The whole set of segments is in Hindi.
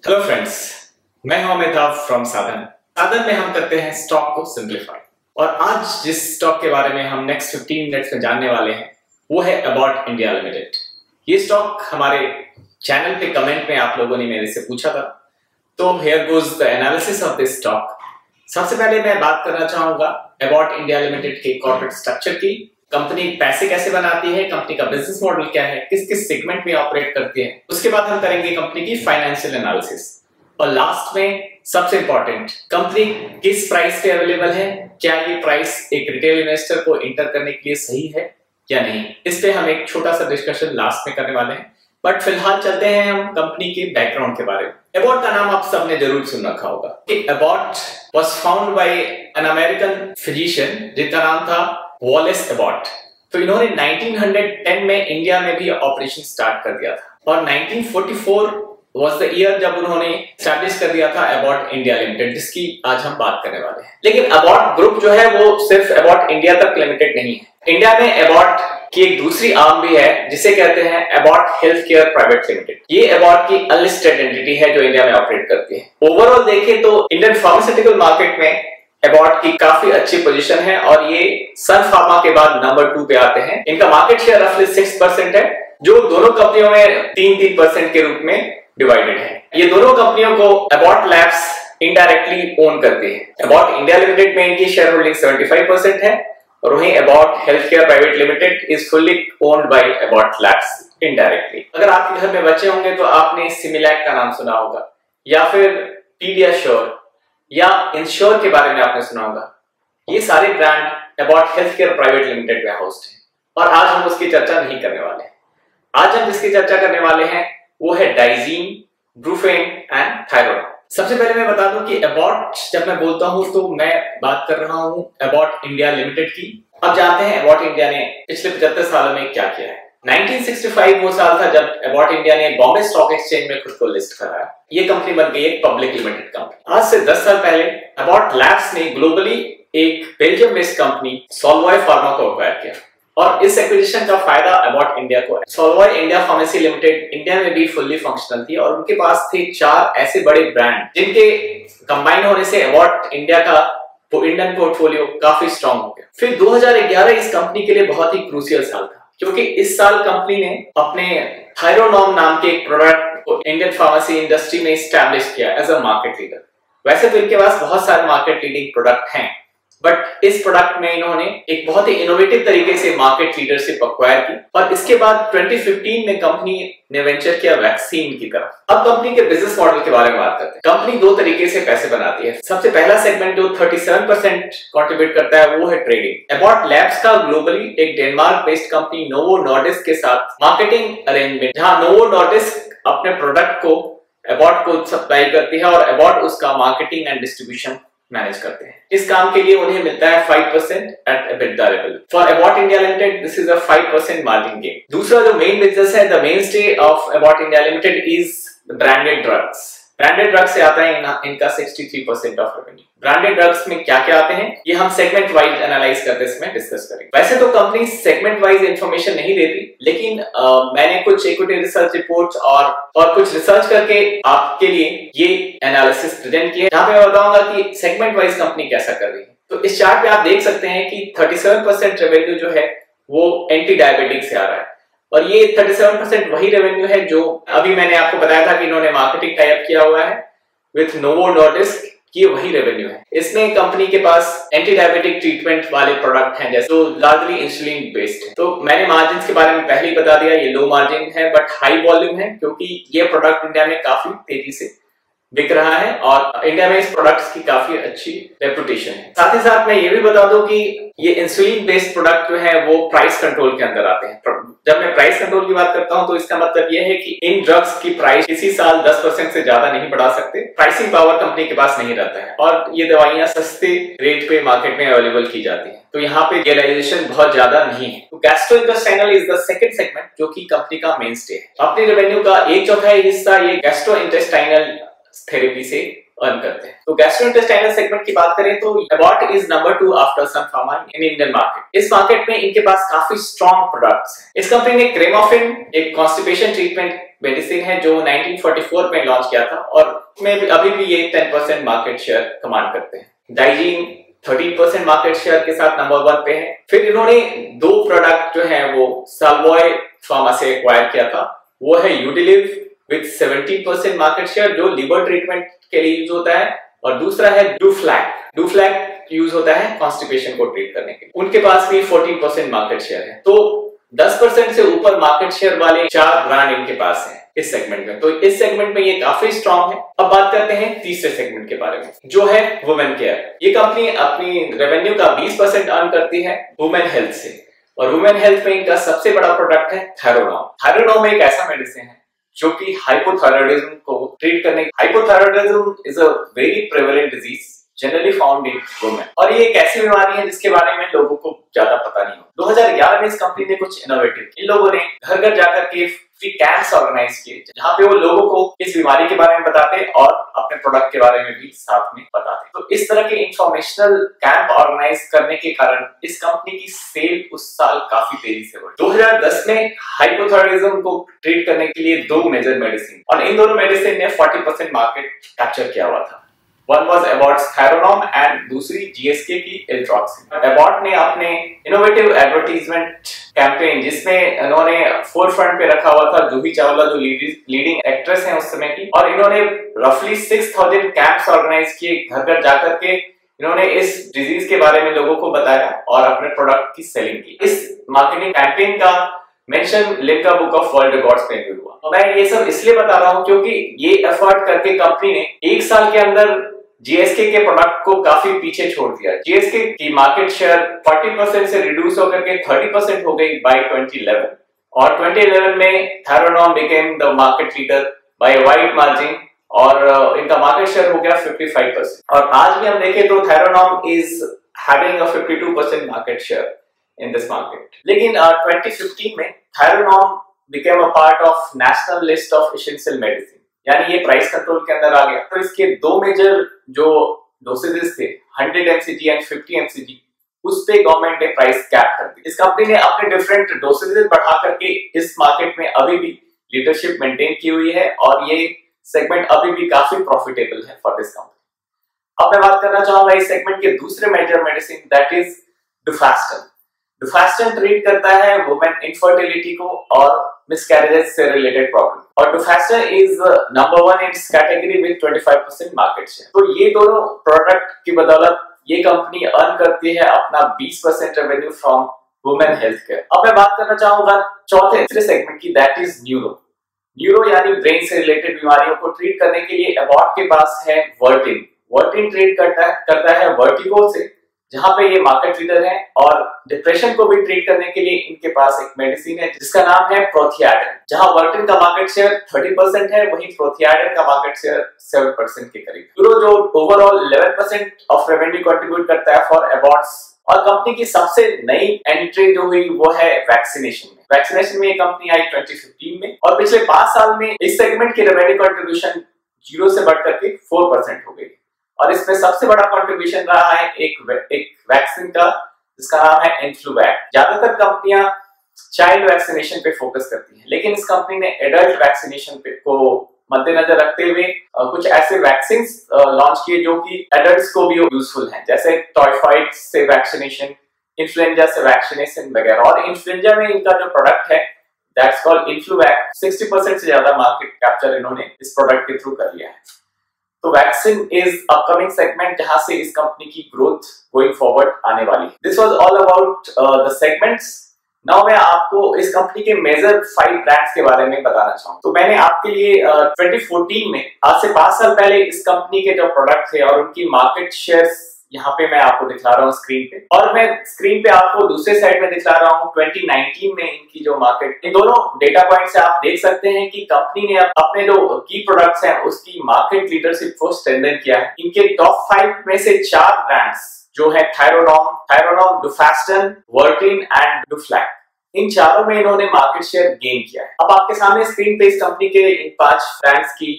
हेलो फ्रेंड्स, मैं हूं अमिताभ फ्रॉम साधन। साधन में हम करते हैं स्टॉक को सिंप्लीफाई। और आज जिस स्टॉक के बारे में हम नेक्स्ट 15 मिनट्स में जानने वाले हैं वो है अबाउट इंडिया लिमिटेड। ये स्टॉक हमारे चैनल पे कमेंट में आप लोगों ने मेरे से पूछा था, तो here goes the analysis of this stock. सबसे पहले मैं बात करना चाहूंगा अबाउट इंडिया लिमिटेड के कॉर्पोरेट स्ट्रक्चर की। कंपनी पैसे कैसे बनाती है, कंपनी का बिजनेस मॉडल क्या है, किस किस सेगमेंट में ऑपरेट करती है। उसके बाद हम करेंगे कंपनी की फाइनेंशियल एनालिसिस और लास्ट में सबसे इंपॉर्टेंट, कंपनी किस प्राइस पे अवेलेबल है, क्या ये प्राइस एक रिटेल इन्वेस्टर को एंटर करने के लिए सही है या नहीं। इस पे हम एक छोटा सा डिस्कशन लास्ट में करने वाले हैं, बट फिलहाल चलते हैं हम कंपनी के बैकग्राउंड के बारे में। अबाउट का नाम आप सबने जरूर सुन रखा होगा। About was found by an American physician जिनका नाम था वॉलेस अबाउट। तो इन्होंने 1910 में इंडिया में भी ऑपरेशन स्टार्ट कर दिया था और 1944 वाज द ईयर जब उन्होंने एस्टैब्लिश कर दिया था अबाउट इंडिया लिमिटेड, जिसकी आज हम बात करने वाले हैं। लेकिन अबाउट ग्रुप जो है वो सिर्फ अबाउट इंडिया तक लिमिटेड नहीं है। इंडिया में अबाउट की एक दूसरी आर्म भी है जिसे कहते हैं about health care private limited. ये अबाउट की अनलिस्टेड एंटिटी है जो इंडिया में ऑपरेट करती है। ओवरऑल देखें तो इंडियन फार्मास्यूटिकल मार्केट में अबाउट की काफी अच्छी पोजीशन है और ये सन फार्मा के बाद नंबर 2 पे आते हैं। इनका मार्केट शेयर रफली 6% है, जो दोनों कंपनियों में 3-3% के रूप में डिवाइडेड है। ये दोनों कंपनियों को अबाउट लैब्स इनडायरेक्टली ओन करती है। अबाउट इंडिया लिमिटेड में इनकी शेयर होल्डिंग 75% है और वहीं about health care private limited is fully owned by about labs indirectly. अगर आपके घर में बच्चे होंगे तो आपने सिमिलैक का नाम सुना होगा या फिर पीडियाश्योर या इंश्योर के बारे में आपने सुना होगा। ये सारे brand about health care private limited में हाउस्ड हैं और आज हम उसकी चर्चा नहीं करने वाले हैं। आज हम जिसकी चर्चा करने वाले हैं वो है डाइजीन, ब्रूफेन एंड थायरोन। सबसे पहले मैं बता दूं कि अबाउट जब मैं बोलता हूं तो मैं बात कर रहा हूं अबाउट इंडिया लिमिटेड की। अब जानते हैं अबाउट इंडिया ने पिछले 75 सालों में क्या किया है। 1965 वो साल था जब अबाउट इंडिया ने बॉम्बे स्टॉक एक्सचेंज में खुद को लिस्ट कराया। ये कंपनी बन गई एक पब्लिक लिमिटेड कंपनी। आज से 10 साल पहले अबाउट लैब्स ने ग्लोबली एक बेल्जियम बेस्ड कंपनी सोलवॉय फार्मा को एक्वायर किया और इस एक्विजिशन का फायदा अबाउट इंडिया को है। सोलवॉय इंडिया फार्मेसी लिमिटेड इंडिया में भी फुल्ली फंक्शनल थी और उनके पास थे 4 ऐसे बड़े ब्रांड जिनके कंबाइन होने से अबाउट इंडिया का इंडियन पोर्टफोलियो काफी स्ट्रॉन्ग हो गया। फिर 2011 इस कंपनी के लिए बहुत ही क्रूशियल साल था क्योंकि इस साल कंपनी ने अपने थायरोनॉम नाम के एक प्रोडक्ट को इंडियन फार्मेसी इंडस्ट्री में एस्टैब्लिश किया एज अ मार्केट लीडर। वैसे तो इनके पास बहुत सारे मार्केट लीडिंग प्रोडक्ट हैं, बट इस प्रोडक्ट में इन्होंने एक बहुत ही इनोवेटिव तरीके से मार्केट लीडरशिप एक्वायर की और इसके बाद 2015 में कंपनी ने वेंचर किया वैक्सीन की तरफ। अब कंपनी के बिजनेस मॉडल के बारे में बात करते हैं। कंपनी 2 तरीके से पैसे बनाती है। सबसे पहला सेगमेंट जो 37% कंट्रीब्यूट करता है वो है ट्रेडिंग। अबाउट लैब्स का ग्लोबली एक Denmark based company novo Nordisk के साथ मार्केटिंग अरेंजमेंट, जहां नोवो नॉर्डिस्क अपने प्रोडक्ट को अबाउट को सप्लाई करती है और अबाउट उसका मार्केटिंग एंड डिस्ट्रीब्यूशन मैनेज करते हैं। इस काम के लिए उन्हें मिलता है 5% at EBITDA level. For Abbott India limited this is a 5% margin gain. दूसरा जो मेन बिजनेस है, the mainstay of Abbott India limited is branded drugs. Branded drugs से आता है इनका 63% ऑफ रेवेन्यू। ब्रांडेड ड्रग्स में क्या क्या आते हैं ये हम सेगमेंट वाइज एनालाइज करते इसमें डिस्कस करेंगे। वैसे तो कंपनी सेगमेंट वाइज इंफॉर्मेशन नहीं देती, लेकिन मैंने कुछ इक्विटी रिसर्च रिपोर्ट्स और कुछ रिसर्च करके आपके लिए ये एनालिसिस प्रेजेंट किया, जहां पे मैं बताऊंगा कि सेगमेंट वाइज कंपनी कैसा कर रही है। तो इस चार्ट पे आप देख सकते हैं कि 37% रेवेन्यू जो है वो एंटी डायबिटिक से आ रहा है और ये 37% वही रेवेन्यू है जो अभी मैंने आपको बताया था कि इन्होंने मार्केटिंग टाई अप किया हुआ है विथ नोवो नॉर्डिस्क, ये वही रेवेन्यू है। इसमें कंपनी के पास एंटी डायबिटिक ट्रीटमेंट वाले प्रोडक्ट हैं जैसे तो लार्जली इंसुलिन बेस्ड है। तो मैंने मार्जिन के बारे में पहले ही बता दिया, ये लो मार्जिन है बट हाई वॉल्यूम है क्योंकि ये प्रोडक्ट इंडिया में काफी तेजी से बिक रहा है और इंडिया में इस प्रोडक्ट्स की काफी अच्छी रेपुटेशन है। साथ ही साथ मैं ये भी बता दूं कि ये इंसुलिन बेस्ड प्रोडक्ट जो है वो प्राइस कंट्रोल के अंदर आते हैं। जब मैं प्राइस कंट्रोल की बात करता हूं तो इसका मतलब ये है कि इन ड्रग्स की प्राइस इसी साल 10% से ज्यादा नहीं बढ़ा सकते। प्राइसिंग पावर कंपनी के पास नहीं रहता है और ये दवाइयां सस्ते रेट पे मार्केट में अवेलेबल की जाती है, तो यहाँ पे रियलाइजेशन बहुत ज्यादा नहीं है। तो gastrointestinal is the second segment जो कि कंपनी का मेन स्टे है। अपने रेवेन्यू का 1/4 हिस्सा ये गैस्ट्रोइंटेस्टाइनल थेरेपी से अर्न करते हैं। तो गैस्ट्रोइंटेस्टाइनल सेगमेंट की बात करें तो Abbott is number 2 after Sun Pharma in Indian market. इस मार्केट में इनके पास काफी स्ट्रॉन्ग प्रोडक्ट्स हैं। इस कंपनी ने क्रेमोफिन एक कॉन्स्टिपेशन ट्रीटमेंट मेडिसिन है जो 1944 में लॉन्च किया था और उसमें अभी भी ये 10% मार्केट शेयर कमांड करते हैं। डाइजीन 13% मार्केट शेयर के साथ नंबर 1 पे है। फिर इन्होंने 2 प्रोडक्ट जो है वो साल्वॉय फार्मा से एक्वायर किया था, वो है यूडिलिव विद 17% मार्केट शेयर जो लिवर ट्रीटमेंट के लिए यूज होता है, और दूसरा है डुफ्लैक। डुफ्लैक यूज होता है कॉन्स्टिपेशन को ट्रीट करने के लिए। उनके पास भी 14% मार्केट शेयर है। तो 10% से ऊपर मार्केट शेयर वाले 4 ब्रांड इनके पास हैं इस सेगमेंट में। तो इस सेगमेंट में ये काफी स्ट्रांग है। अब बात करते हैं तीसरे सेगमेंट के बारे में जो है वुमेन केयर। ये कंपनी अपनी रेवेन्यू का 20% अर्न करती है वुमेन हेल्थ से, और वुमेन हेल्थ में इनका सबसे बड़ा प्रोडक्ट है थायरोनॉम। थायरोनॉम एक ऐसा मेडिसिन है जो कि हाइपोथायराइडिज्म को ट्रीट करने। Hypothyroidism is a very prevalent disease generally found in women, और ये एक ऐसी बीमारी है जिसके बारे में लोगों को ज्यादा पता नहीं हो। 2011 में इस कंपनी ने कुछ इनोवेटिव, इन लोगों ने घर घर जाकर के फ्री कैंप्स ऑर्गेनाइज किए जहां पे वो लोगों को इस बीमारी के बारे में बताते और अपने प्रोडक्ट के बारे में भी साथ में बताते। तो इस तरह के इंफॉर्मेशनल कैंप ऑर्गेनाइज करने के कारण इस कंपनी की सेल उस साल काफी तेजी से बढ़ी। 2010 में हाइपोथायराइडिज्म को ट्रीट करने के लिए 2 मेजर मेडिसिन, और इन दोनों मेडिसिन ने 40% मार्केट कैप्चर किया हुआ था। One was Abbott's Thyronorm and दूसरी GSK की Eltroxin। Abbott ने अपने इनोवेटिव एडवर्टीजमेंट कैंपेन, जिसमें इन्होंने फोरफ्रंट पे रखा हुआ था जूही चावला जो लीडिंग एक्ट्रेस हैं उस समय की, और इन्होंने रफली 6000 कैंप्स ऑर्गेनाइज किए घर घर जाकर के। इन्होंने इस डिजीज के बारे में लोगों को बताया और अपने प्रोडक्ट की सेलिंग की। इस मार्केटिंग कैंपेन का mention Limca book of world records में भी हुआ। मैं ये सब इसलिए बता रहा हूं क्योंकि ये एफर्ट करके कंपनी ने 1 साल के अंदर जीएसके के प्रोडक्ट को काफी पीछे छोड़ दिया। जीएसके की मार्केट शेयर 40% से रिड्यूस होकर के 30% हो गई बाय 2011, और 2011 में Thyronorm became the market leader by wide margin, और इनका मार्केट शेयर हो गया 55%। और आज भी हम देखें तो Thyronorm is having a 52% market share in this market. लेकिन 2015 में Thyronorm became a part of national list of essential medicine, यानी ये प्राइस कंट्रोल के अंदर आ गया। तो इसके 2 मेजर जो डोसेजेस थे 100 mcg एंड 50 mcg, उस पे गवर्नमेंट ने प्राइस कैप कर दी। इस कंपनी ने अपने डिफरेंट डोसेजेस बढ़ा करके इस मार्केट में अभी भी लीडरशिप मेंटेन की हुई है, और ये सेगमेंट अभी भी काफी प्रॉफिटेबल है फॉर दिस कंपनी। अब मैं बात करना चाहूंगा इस सेगमेंट के दूसरे major medicine, that is Duphaston. Duphaston treat करता है वुमेन इनफर्टिलिटी को और मिसकैरेजेस से रिलेटेड प्रॉब्लम, और Duphaston is number 1 in its category with 25% market share. तो ये दोनों प्रोडक्ट की बदौलत ये कंपनी अर्न करती है अपना 20% revenue from women health care. अब मैं बात करना चाहूंगा तीसरे सेगमेंट की, दैट इज न्यूरो। न्यूरो यानी ब्रेन से रिलेटेड बीमारियों को ट्रीट करने के लिए एबॉट के पास है वर्टिन। वर्टिन ट्रीट करता है वर्टिगो से, जहां पे ये मार्केट लीडर है, और डिप्रेशन को भी ट्रीट करने के लिए इनके पास एक मेडिसिन है जिसका नाम है प्रोथियाडिन। जहां वर्टिन का मार्केट शेयर 30% है, वहीं प्रोथियाडिन का मार्केट शेयर 7% के करीब। न्यूरो जो ओवरऑल 11% ऑफ रेवेन्यू कंट्रीब्यूट करता है फॉर एबॉट्स, और कंपनी की सबसे नई एंट्री जो हुई वो है वैक्सीनेशन में। वैक्सीनेशन में ये कंपनी आई 2015 में, और पिछले 5 साल में इस सेगमेंट की रेवेन्यू कंट्रीब्यूशन 0 से बढ़कर के 4% हो गई, और इसमें सबसे बड़ा कंट्रीब्यूशन रहा है एक वैक्सीन का जिसका नाम है इन्फ्लुवैक। ज्यादातर कंपनियां चाइल्ड वैक्सीनेशन पे फोकस करती हैं, लेकिन इस कंपनी ने एडल्ट वैक्सीनेशन पे को मद्देनजर रखते हुए कुछ ऐसे वैक्सीन लॉन्च किए जो कि एडल्ट्स को भी यूजफुल हैं, जैसे टाइफाइड से वैक्सीनेशन, इन्फ्लुएंजा से वैक्सीनेशन वगैरह। और इन्फ्लुएंजा में इनका जो प्रोडक्ट है दैट्स कॉल्ड इन्फ्लुवैक, 60% से ज्यादा मार्केट कैप्चर इन्होंने इस प्रोडक्ट के थ्रू कर लिया है। तो वैक्सीन इज अपकमिंग सेगमेंट जहां से इस कंपनी की ग्रोथ गोइंग फॉरवर्ड आने वाली है। This was all about the segments. Now मैं आपको इस कंपनी के मेजर 5 ब्रांड्स के बारे में बताना चाहूंगा। तो मैंने आपके लिए 2014 में, आज से 5 साल पहले, इस कंपनी के जो प्रोडक्ट थे और उनकी मार्केट शेयर्स यहाँ पे मैं आपको दिखला रहा हूँ स्क्रीन पे, और मैं स्क्रीन पे आपको दूसरे साइड में दिखला रहा हूँ 2019 में इनकी जो मार्केट। इन दोनों डेटा पॉइंट से आप देख सकते हैं कि कंपनी ने अपने जो की प्रोडक्ट्स हैं उसकी मार्केट लीडरशिप को स्ट्रेंथन किया है। इनके टॉप 5 में से 4 ब्रांड्स जो है थायरोनॉम, डुफास्टन, वर्टिन एंड डुफ्लैक, इन चारों में इन्होंने मार्केट शेयर गेन किया है। अब आपके सामने स्क्रीन पे इस कंपनी के इन 5 ब्रांड्स की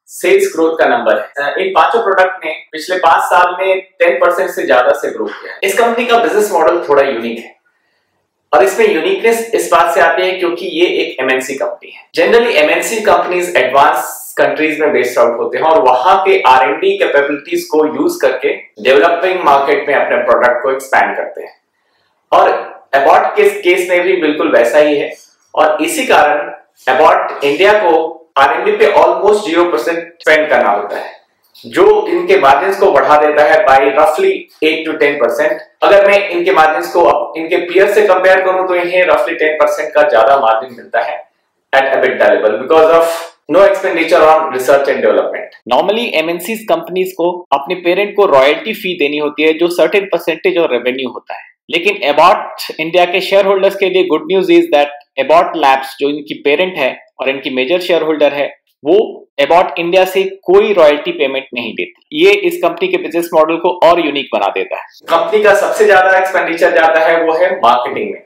सेल्स ग्रोथ का नंबर है। इन पांचों प्रोडक्ट ने पिछले 5 साल में 10% से ज्यादा से ग्रो किया है। इस कंपनी का बिजनेस मॉडल थोड़ा यूनिक है। और इसमें यूनिकनेस इस बात से आती है क्योंकि ये एक एमएनसी कंपनी है। Generally MNC companies advance countries में बेस्ड आउट होते हैं और वहां के R&D कैपेबिलिटीज को यूज करके डेवलपिंग मार्केट में अपने प्रोडक्ट को एक्सपैंड करते हैं, और एबॉट के केस में भी बिल्कुल वैसा ही है। और इसी कारण एबॉट इंडिया को R&D पे ऑलमोस्ट 0% स्पेंड करना होता है, जो इनके मार्जिन्स को बढ़ा देता है बाय रफली 8 to 10%। अगर मैं इनके मार्जिन्स को इनके पीयर से कंपेयर करूं तो इन्हें रफली 10% का ज्यादा मार्जिन मिलता है at EBITDA level because of no expenditure on research and development. Normally MNC companies को अपने पेरेंट को रॉयल्टी फी देनी होती है जो सर्टेन परसेंटेज और रेवेन्यू होता है, लेकिन एबॉट इंडिया के शेयर होल्डर्स के लिए good news is that Abbott labs जो इनकी पेरेंट है और इनकी मेजर शेयर होल्डर है, वो एबॉट इंडिया से कोई रॉयल्टी पेमेंट नहीं देती। ये इस कंपनी के बिजनेस मॉडल को और यूनिक बना देता है। कंपनी का सबसे ज्यादा एक्सपेंडिचर जाता है वो है मार्केटिंग में,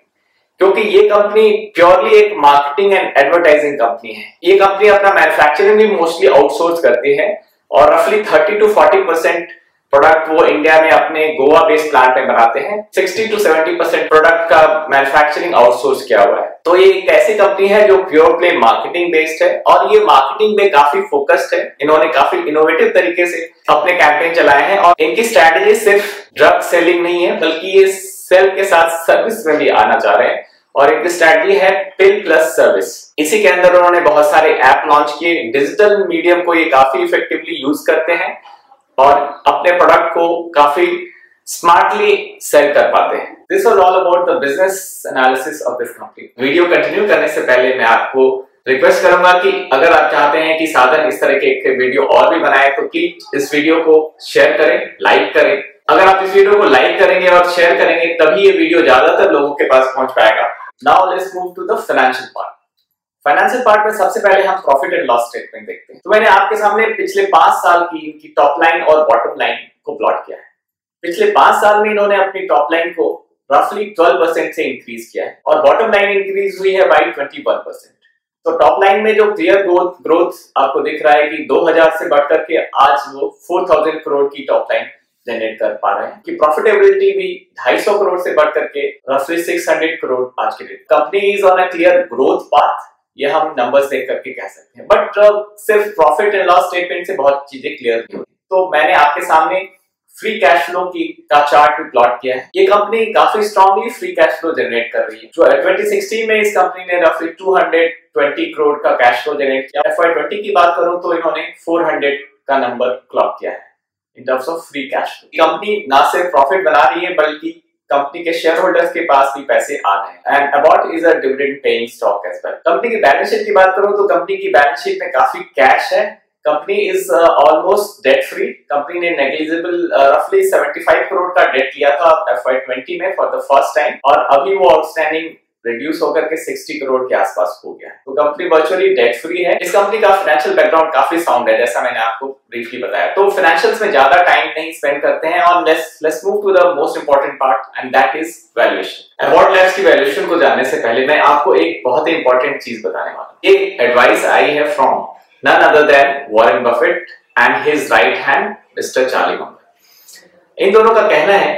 क्योंकि ये कंपनी प्योरली एक मार्केटिंग एंड एडवर्टाइजिंग कंपनी है। ये कंपनी अपना मैन्युफैक्चरिंग भी मोस्टली आउटसोर्स करती है और रफली 30 to 40% प्रोडक्ट वो इंडिया में अपने गोवा बेस्ड प्लांट में बनाते हैं। 60 to 70% प्रोडक्ट का मैन्युफैक्चरिंग आउटसोर्स किया हुआ है। तो ये एक ऐसी कंपनी है जो प्योर प्ले मार्केटिंग बेस्ड है और ये मार्केटिंग में काफी फोकस्ड है। इन्होंने काफी इनोवेटिव तरीके से अपने कैंपेन चलाए हैं और इनकी स्ट्रैटेजी सिर्फ ड्रग सेलिंग नहीं है बल्कि ये सेल के साथ सर्विस में भी आना चाह रहे हैं और इनकी स्ट्रैटेजी है पिल प्लस सर्विस। इसी के अंदर उन्होंने बहुत सारे ऐप लॉन्च किए। डिजिटल मीडियम को ये काफी इफेक्टिवली यूज करते हैं और अपने प्रोडक्ट को काफी स्मार्टली सेल कर पाते हैं। This was all about the business analysis of this company. Video continue करने से पहले मैं आपको रिक्वेस्ट करूंगा कि अगर आप चाहते हैं कि साधन इस तरह के वीडियो और भी बनाए तो प्लीज इस वीडियो को शेयर करें, लाइक करें। अगर आप इस वीडियो को लाइक करेंगे और शेयर करेंगे तभी ये वीडियो ज्यादातर लोगों के पास पहुंच पाएगा। Now let's move to the financial part. Financial part में सबसे पहले हम प्रॉफिट एंड लॉस स्टेटमेंट देखते हैं। तो मैंने आपके सामने पिछले 5 साल की इनकी टॉप लाइन और बॉटम लाइन को प्लॉट किया है। पिछले 5 साल में इन्होंने अपनी टॉप लाइन को रफली 12% से इंक्रीज किया है और बॉटम लाइन इंक्रीज हुई है बाई 21%। तो टॉप लाइन में जो क्लियर ग्रोथ आपको दिख रहा है कि 2000 से बढ़कर के आज वो 4000 करोड़ की टॉप लाइन जनरेट कर पा रहे हैं कि प्रॉफिटेबिलिटी भी 250 करोड़ से बढ़कर के रफली 600 करोड़ आज के date. Company is on a clear growth path, ये हम नंबर्स देख करके कह सकते हैं। बट सिर्फ प्रॉफिट एंड लॉस स्टेटमेंट से बहुत चीजें क्लियर नहीं होती। तो मैंने आपके सामने फ्री कैश फ्लो का चार्ट भी प्लॉट किया है। ये कंपनी काफी strongly free cash flow generate कर रही है। जो 2016 में इस कंपनी ने रफली 220 करोड़ का कैश फ्लो जनरेट किया। FY20 की बात करूं तो इन्होंने 400 का नंबर क्लॉक किया है in terms of free cash flow. Company ना सिर्फ प्रॉफिट बना रही है बल्कि कंपनी के शेयर होल्डर्स के पास भी पैसे आ रहे हैं and Abbott is a dividend paying stock as well. Company की बैलेंस शीट की बात करूं तो कंपनी की बैलेंस शीट में काफी कैश है। Company is almost debt free. Company ने नेग्लिजिबल रफली 75 करोड़ का डेट लिया था FY20 में फॉर द फर्स्ट टाइम और अभी वो आउटस्टैंडिंग रिड्यूस होकर के 60 करोड़ के आसपास हो गया है। तो कंपनी वर्चुअली डेट फ्री है। इस कंपनी का फाइनेंशियल बैकग्राउंड काफी साउंड है जैसा मैंने आपको ब्रीफली बताया। तो फाइनेंशियल्स में ज्यादा टाइम नहीं स्पेंड करते हैं और let's move to the most important part and that is valuation. Abbott labs की वैल्यूएशन को जानने से पहले मैं आपको एक बहुत ही इंपॉर्टेंट चीज बताने वाला हूं। ये एडवाइस आई है from none other than Warren Buffett and his right hand Mr. Charlie Munger। इन दोनों का कहना है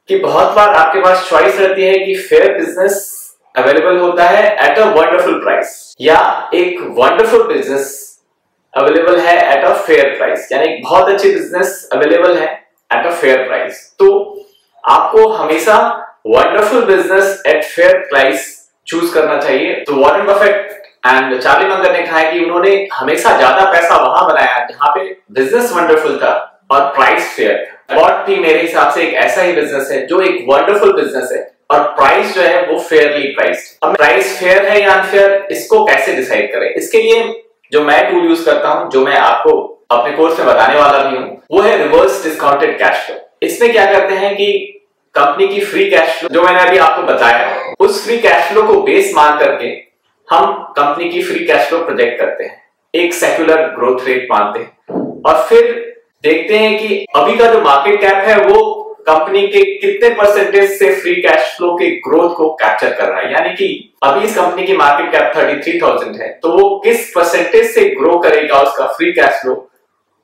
कि बहुत बार आपके पास चॉइस रहती है कि फेयर बिजनेस अवेलेबल होता है एट अ वंडरफुल प्राइस या एक वंडरफुल बिजनेस अवेलेबल है एट अ फेयर प्राइस, यानी बहुत अच्छी बिजनेस अवेलेबल है एट अ फेयर प्राइस। तो आपको हमेशा wonderful business at fair price choose करना चाहिए। तो Warren Buffett and Charlie Munger ने कहा है कि उन्होंने हमेशा ज्यादा पैसा वहां बनाया जहां पे बिजनेस वंडरफुल था और प्राइस फेयर था। एबॉट भी मेरे हिसाब से एक ऐसा ही बिजनेस है जो एक वंडरफुल बिजनेस है और प्राइस जो है वो फेयरली प्राइस्ड। अब प्राइस फेयर है या अनफेयर इसको कैसे डिसाइड करें, इसके लिए जो मैं टूल यूज करता हूं, जो मैं आपको अपने कोर्स में बताने वाला भी हूं, वो है रिवर्स डिस्काउंटेड कैश फ्लो। इसमें क्या करते हैं कि कंपनी की फ्री कैश फ्लो जो मैंने अभी आपको बताया, उस फ्री कैश फ्लो को बेस मान करके हम कंपनी की फ्री कैश फ्लो प्रोजेक्ट करते हैं, एक सेक्युलर ग्रोथ रेट मानते हैं और फिर देखते हैं कि अभी का जो मार्केट कैप है वो कंपनी के कितने परसेंटेज से फ्री कैश फ्लो के ग्रोथ को कैप्चर कर रहा है। यानी कि अभी इस कंपनी की मार्केट कैप 33,000 है, तो वो किस परसेंटेज से ग्रो करेगा उसका फ्री कैश फ्लो,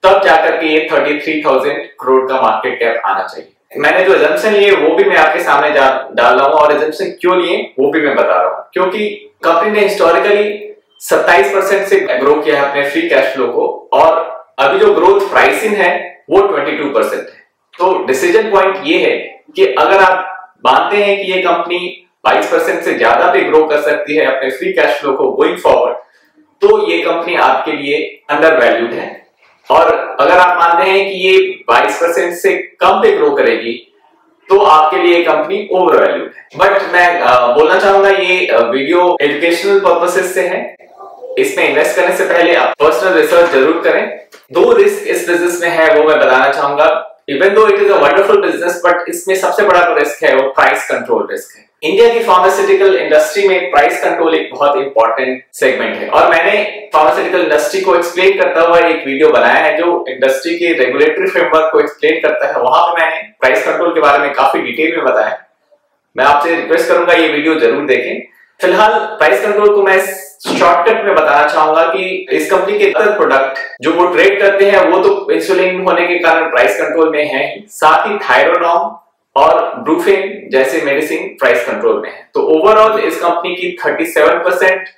तब जाकर के ये 33,000 करोड़ का मार्केट कैप आना चाहिए। मैंने जो एजम्पशन लिए वो भी मैं आपके सामने डाल रहा हूँ, और एजम्पशन क्यों लिए वो भी मैं बता रहा हूँ। क्योंकि कंपनी ने हिस्टोरिकली 27% से ग्रो किया है अपने फ्री कैश फ्लो को, और अभी जो ग्रोथ प्राइसिंग है वो 22% है। तो डिसीजन पॉइंट ये है कि अगर आप मानते हैं कि ये कंपनी 22% से ज्यादा भी ग्रो कर सकती है अपने फ्री कैश फ्लो को गोइंग फॉरवर्ड, तो ये कंपनी आपके लिए अंडर वैल्यूड है। और अगर आप मानते हैं कि ये 22% से कम पे ग्रो करेगी, तो आपके लिए कंपनी ओवर वैल्यूड है। बट मैं बोलना चाहूंगा ये वीडियो एजुकेशनल पर्पसेस से है। इसमें इन्वेस्ट करने से पहले आप पर्सनल रिसर्च जरूर करें। 2 रिस्क इस बिजनेस में है वो मैं बताना चाहूंगा। Even though it is a wonderful business, but इसमें सबसे बड़ा जो रिस्क है वो प्राइस कंट्रोल रिस्क है। इंडिया की फार्मास्यूटिकल इंडस्ट्री में प्राइस कंट्रोल एक बहुत इंपॉर्टेंट सेगमेंट है, और मैंने फार्मास्यूटिकल इंडस्ट्री को एक्सप्लेन करता हुआ एक वीडियो बनाया है जो इंडस्ट्री के रेगुलेटरी फ्रेमवर्क को एक्सप्लेन करता है। वहां पे मैंने प्राइस कंट्रोल के बारे में काफी डिटेल में बताया। मैं आपसे रिक्वेस्ट करूंगा ये वीडियो जरूर देखें। फिलहाल प्राइस कंट्रोल को मैं शॉर्टकट में बताना चाहूंगा कि इस कंपनी के अदर प्रोडक्ट जो वो ट्रेड करते हैं वो तो इंसुलिन होने के कारण प्राइस कंट्रोल में है ही, साथ ही थायरोनॉम और ब्रूफेन जैसे मेडिसिन प्राइस कंट्रोल में है। तो ओवरऑल इस कंपनी की 37%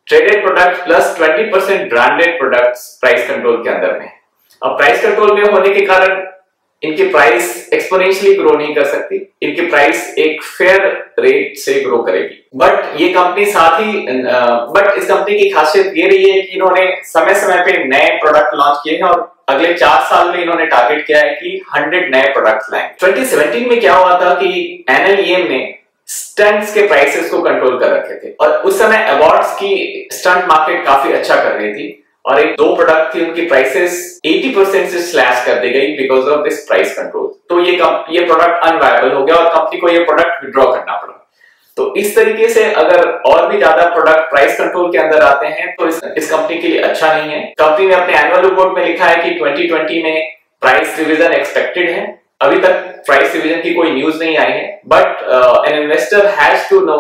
traded product plus 20% branded products price control के अंदर में। अब प्राइस कंट्रोल में होने के कारण इनकी प्राइस एक्सपोनेंशियली ग्रो नहीं कर सकती, इनकी प्राइस एक फेयर रेट से ग्रो करेगी। बट ये कंपनी साथ ही बट इस कंपनी की खासियत ये रही है कि इन्होंने समय समय पे नए प्रोडक्ट लॉन्च किए हैं, और अगले 4 साल में इन्होंने टारगेट किया है कि 100 नए प्रोडक्ट्स लाएंगे। 2017 में क्या हुआ था कि NLEM ने स्टंट्स के प्राइसेस को कंट्रोल कर रखे थे, और उस समय अवार्ड्स की स्टंट मार्केट काफी अच्छा कर रही थी, और एक 2 प्रोडक्ट थी उनकी प्राइसेस 80% से स्लैश कर दी गई because of this price control. तो ये प्रोडक्ट अनवायबल हो गया और कंपनी को ये प्रोडक्ट विड्रॉ करना पड़ा। तो इस तरीके से अगर और भी ज्यादा प्रोडक्ट प्राइस कंट्रोल के अंदर आते हैं तो इस कंपनी के लिए अच्छा नहीं है। कंपनी ने अपने एनुअल रिपोर्ट में लिखा है कि 2020 में प्राइस रिवीजन एक्सपेक्टेड है। अभी तक प्राइस रिवीजन की कोई न्यूज नहीं आई है, but an investor has to know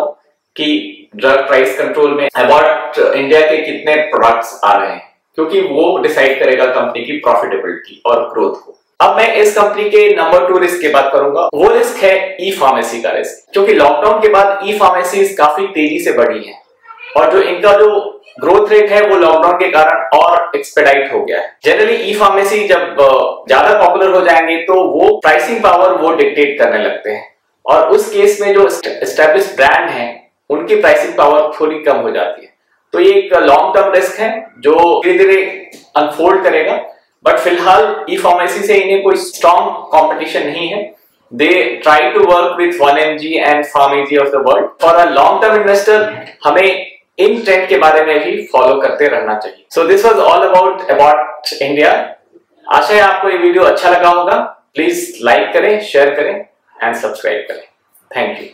कि ड्रग प्राइस कंट्रोल में अबाउट इंडिया के कितने प्रोडक्ट्स आ रहे हैं, क्योंकि वो डिसाइड करेगा कंपनी की प्रॉफिटेबिलिटी और ग्रोथ को। अब मैं इस कंपनी के नंबर 2 रिस्क की बात करूंगा। वो रिस्क है ई फार्मेसी का रिस्क, क्योंकि लॉकडाउन के बाद ई फार्मेसी काफी तेजी से बढ़ी है, और जो इनका जो ग्रोथ रेट है वो लॉकडाउन के कारण और एक्सपेडाइट हो गया है। जनरली ई फार्मेसी जब ज्यादा पॉपुलर हो जाएंगे तो वो प्राइसिंग पावर वो डिक्टेट करने लगते हैं, और उस केस में जो एस्टेब्लिश ब्रांड है उनकी प्राइसिंग पावर थोड़ी कम हो जाती है। तो ये एक लॉन्ग टर्म रिस्क है जो धीरे धीरे अनफोल्ड करेगा, बट फिलहाल ई फार्मेसी से इन्हें कोई स्ट्रॉन्ग कंपटीशन नहीं है। They try to work with 1mg and PharmAG of the world. For a long term investor हमें इन ट्रेंड के बारे में भी फॉलो करते रहना चाहिए। So this was all about India. आशा है आपको ये वीडियो अच्छा लगा होगा। प्लीज लाइक करें, शेयर करें एंड सब्सक्राइब करें। Thank you.